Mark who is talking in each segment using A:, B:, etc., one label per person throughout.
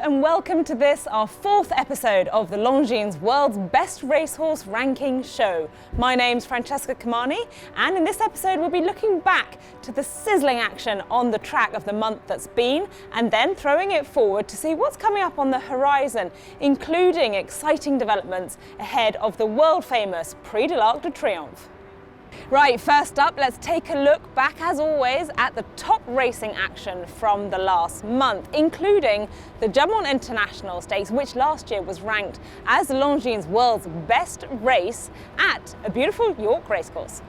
A: and welcome to this, our fourth episode of the Longines World's Best Racehorse Ranking Show. My name's Francesca Cumani, and in this episode we'll be looking back to the sizzling action on the track of the month that's been, and then throwing it forward to see what's coming up on the horizon, including exciting developments ahead of the world-famous Prix de l'Arc de Triomphe. Right, first up, let's take a look back, as always, at the top racing action from the last month, including the Juddmonte International Stakes, which last year was ranked as the Longines World's Best Race at a beautiful York racecourse.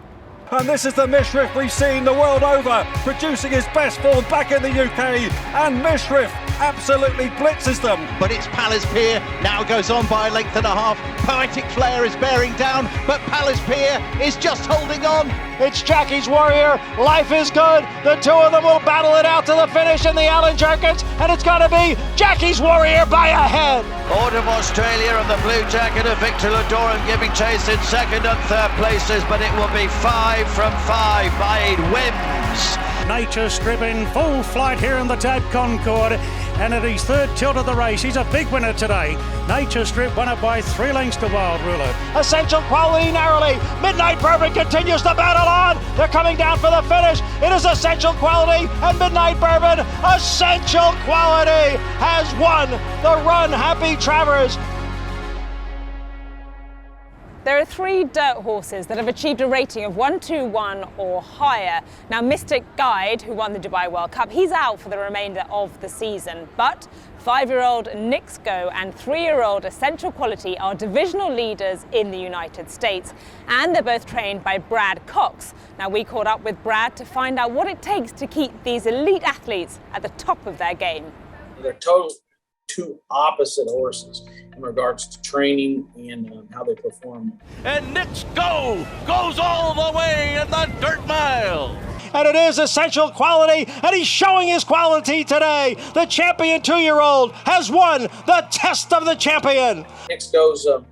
B: And this is the Mishriff we've seen the world over, producing his best form back in the UK, and Mishriff absolutely blitzes them.
C: But it's Palace Pier, now goes on by a length and a half. Poetic Flair is bearing down, but Palace Pier is just holding on.
D: It's Jockey's Warrior, life is good. The two of them will battle it out to the finish in the Allen Jerkins, and it's going to be Jockey's Warrior by a head.
C: Order of Australia and the blue jacket of Victor Ladorum giving chase in second and third places, but it will be 5 from 5 by Wims.
E: Nature Strip in full flight here in the Tab Concord, and at his third tilt of the race, he's a big winner today. Nature Strip won it by 3 lengths to Wild Ruler.
D: Essential Quality narrowly. Midnight Bourbon continues to battle on. They're coming down for the finish. It is Essential Quality and Midnight Bourbon. Essential Quality has won the Run Happy Travers.
A: There are 3 dirt horses that have achieved a rating of 121 or higher. Now, Mystic Guide, who won the Dubai World Cup, he's out for the remainder of the season. But 5-year-old Knicks Go and 3-year-old Essential Quality are divisional leaders in the United States. And they're both trained by Brad Cox. Now, we caught up with Brad to find out what it takes to keep these elite athletes at the top of their game.
F: They're two opposite horses in regards to training and how they perform.
G: And Knicks Go goes all the way in the dirt mile.
D: And it is Essential Quality, and he's showing his quality today. The champion 2-year-old has won the test of the champion.
F: Knicks Go's, and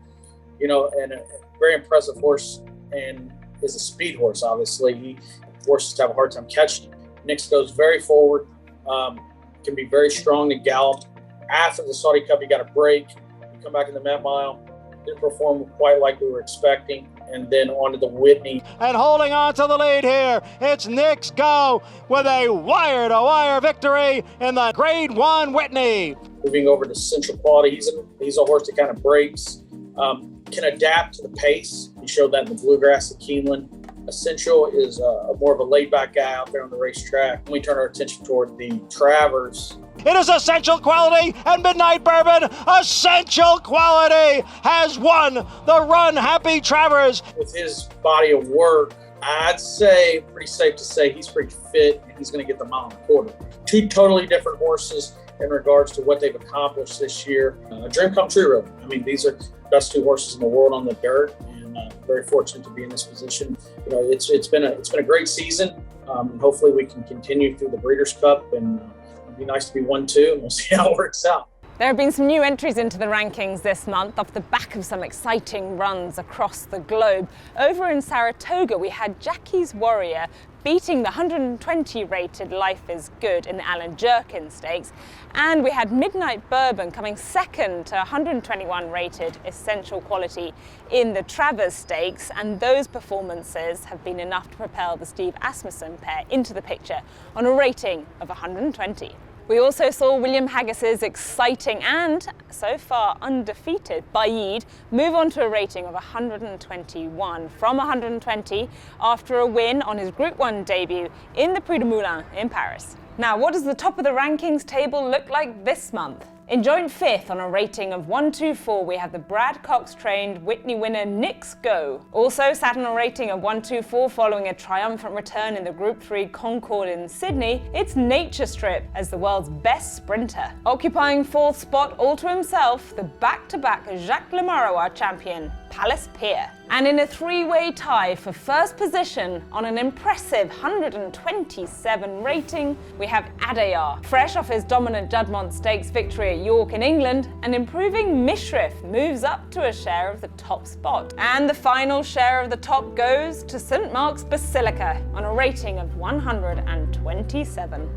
F: a very impressive horse, and is a speed horse, obviously. Horses have a hard time catching him. Knicks Go's very forward, can be very strong to gallop. After the Saudi Cup, he got a break. He come back in the Met Mile, didn't perform quite like we were expecting, and then on to the Whitney.
D: And holding on to the lead here, it's Knicks Go with a wire-to-wire victory in the Grade 1 Whitney.
F: Moving over to Essential Quality, he's a horse that kind of breaks, can adapt to the pace. He showed that in the Bluegrass at Keeneland. Essential is more of a laid-back guy out there on the racetrack. We turn our attention toward the Travers.
D: It is Essential Quality and Midnight Bourbon. Essential Quality has won the Run Happy Travers.
F: With his body of work, I'd say, pretty safe to say, he's pretty fit and he's going to get the mile and a quarter. 2 totally different horses in regards to what they've accomplished this year. A dream come true, really. I mean, these are the best 2 horses in the world on the dirt, and very fortunate to be in this position. It's been a great season, and hopefully we can continue through the Breeders' Cup, and it'd be nice to be 1-2, and we'll see how it works out.
A: There have been some new entries into the rankings this month off the back of some exciting runs across the globe. Over in Saratoga, we had Jockey's Warrior beating the 120 rated Life is Good in the Allen Jerkins Stakes. And we had Midnight Bourbon coming second to 121 rated Essential Quality in the Travers Stakes. And those performances have been enough to propel the Steve Asmussen pair into the picture on a rating of 120. We also saw William Haggis's exciting and, so far, undefeated Baid move on to a rating of 121 from 120 after a win on his Group 1 debut in the Prix de Moulins in Paris. Now, what does the top of the rankings table look like this month? In joint 5th on a rating of 124, we have the Brad Cox trained Whitney winner Knicks Go. Also sat on a rating of 124 following a triumphant return in the Group 3 Concord in Sydney, it's Nature Strip as the world's best sprinter. Occupying 4th spot all to himself, the back-to-back Jacques Lemaire champion, Palace Pier. And in a 3-way tie for first position on an impressive 127 rating, we have Adayar. Fresh off his dominant Juddmonte Stakes victory at York in England, an improving Mishriff moves up to a share of the top spot. And the final share of the top goes to St Mark's Basilica on a rating of 127.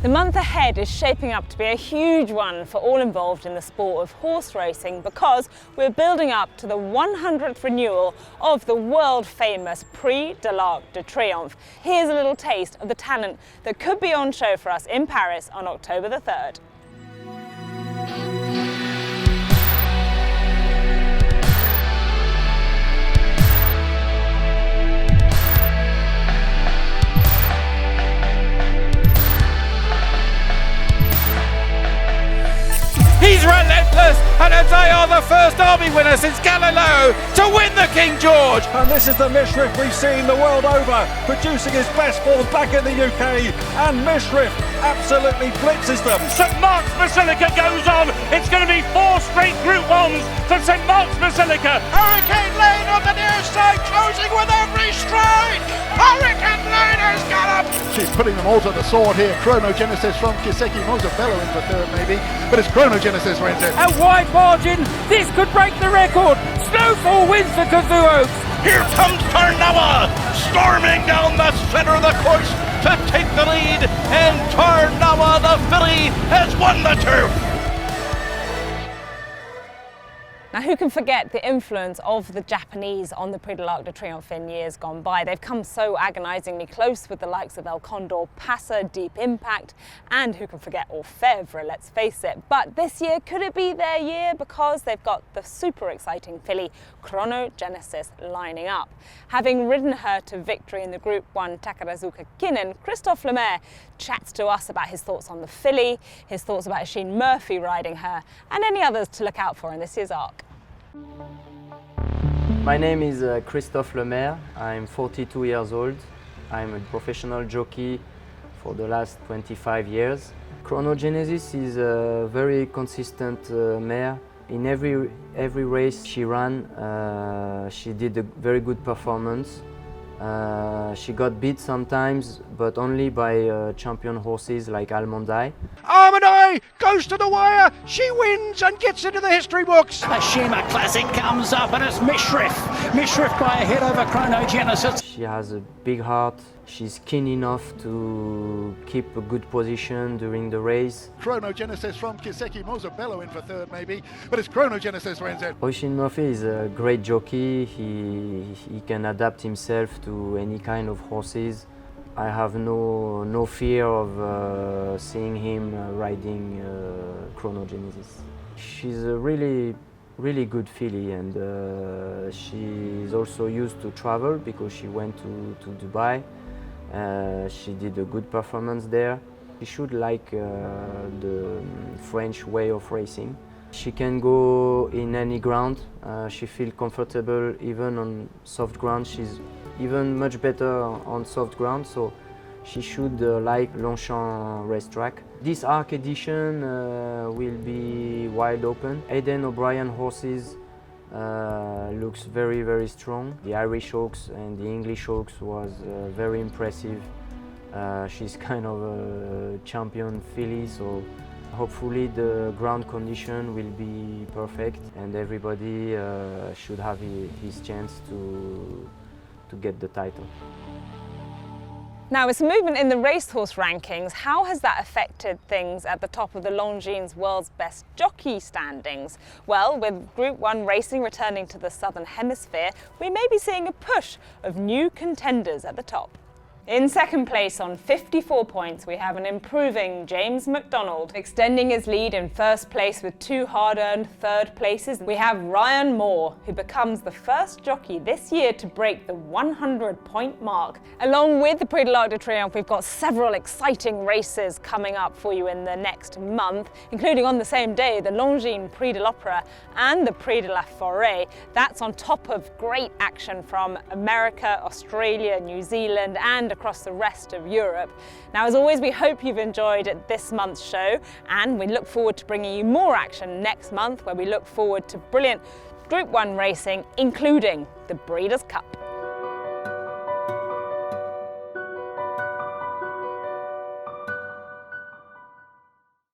A: The month ahead is shaping up to be a huge one for all involved in the sport of horse racing because we're building up to the 100th renewal of the world famous Prix de l'Arc de Triomphe. Here's a little taste of the talent that could be on show for us in Paris on October the 3rd.
H: He's relentless, and they are the first Derby winner since Galileo to win the King George.
B: And this is the Mishriff we've seen the world over, producing his best form back in the UK, and Mishriff absolutely blitzes them.
E: St Mark's Basilica goes on. It's going to be 4 straight Group 1s for St Mark's Basilica.
D: Hurricane Lane on the near side, closing with every stride. Hurricane Lane has got up.
I: She's putting them all to the sword here. Chrono Genesis from Kiseki Mosabello in for third maybe, but it's Chrono Genesis wins it.
H: A wide margin, this could break the record. Snowfall wins the Kazoo Oaks.
G: Here comes Tarnawa, storming down the centre of the course to take the lead, and Tarnawa, the filly, has won the turf.
A: Now, who can forget the influence of the Japanese on the Prix de l'Arc de Triomphe in years gone by? They've come so agonisingly close with the likes of El Condor Pasa, Deep Impact, and who can forget Orfèvre, let's face it. But this year, could it be their year? Because they've got the super exciting filly Chrono Genesis lining up. Having ridden her to victory in the Group 1 Takarazuka Kinen, Christophe Lemaire chats to us about his thoughts on the filly, his thoughts about Oisin Murphy riding her, and any others to look out for in this year's Arc.
J: My name is Christophe Lemaire. I'm 42 years old. I'm a professional jockey for the last 25 years. Chrono Genesis is a very consistent mare. In every race she ran, she did a very good performance. She got beat sometimes, but only by champion horses like Almondai.
D: Armandai goes to the wire. She wins and gets into the history books.
E: The Shima Classic comes up and it's Mishriff. Mishriff by a hit over Chrono Genesis.
J: She has a big heart. She's keen enough to keep a good position during the race.
I: Chrono Genesis from Kiseki Mosabello in for third maybe, but it's Chrono Genesis wins it.
J: Oisin Murphy is a great jockey. He can adapt himself to any kind of horses. I have no fear of seeing him riding Chrono Genesis. She's a really good filly, and she's also used to travel because she went to Dubai. She did a good performance there. She should like the French way of racing. She can go in any ground. She feels comfortable even on soft ground. She's even much better on soft ground, so she should like Longchamp racetrack. This Arc edition will be wide open. Aidan O'Brien horses looks very strong. The Irish Oaks and the English Oaks was very impressive. She's kind of a champion filly, so hopefully the ground condition will be perfect and everybody should have his chance to get the title.
A: Now, with some movement in the racehorse rankings, how has that affected things at the top of the Longines World's Best Jockey standings? Well, with Group 1 racing returning to the Southern Hemisphere, we may be seeing a push of new contenders at the top. In second place on 54 points, we have an improving James McDonald. Extending his lead in first place with 2 hard-earned third places, we have Ryan Moore, who becomes the first jockey this year to break the 100-point mark. Along with the Prix de l'Arc de Triomphe, we've got several exciting races coming up for you in the next month, including on the same day, the Longines Prix de l'Opéra and the Prix de la Forêt. That's on top of great action from America, Australia, New Zealand, and across the rest of Europe. Now, as always, we hope you've enjoyed this month's show, and we look forward to bringing you more action next month, where we look forward to brilliant Group 1 racing, including the Breeders' Cup.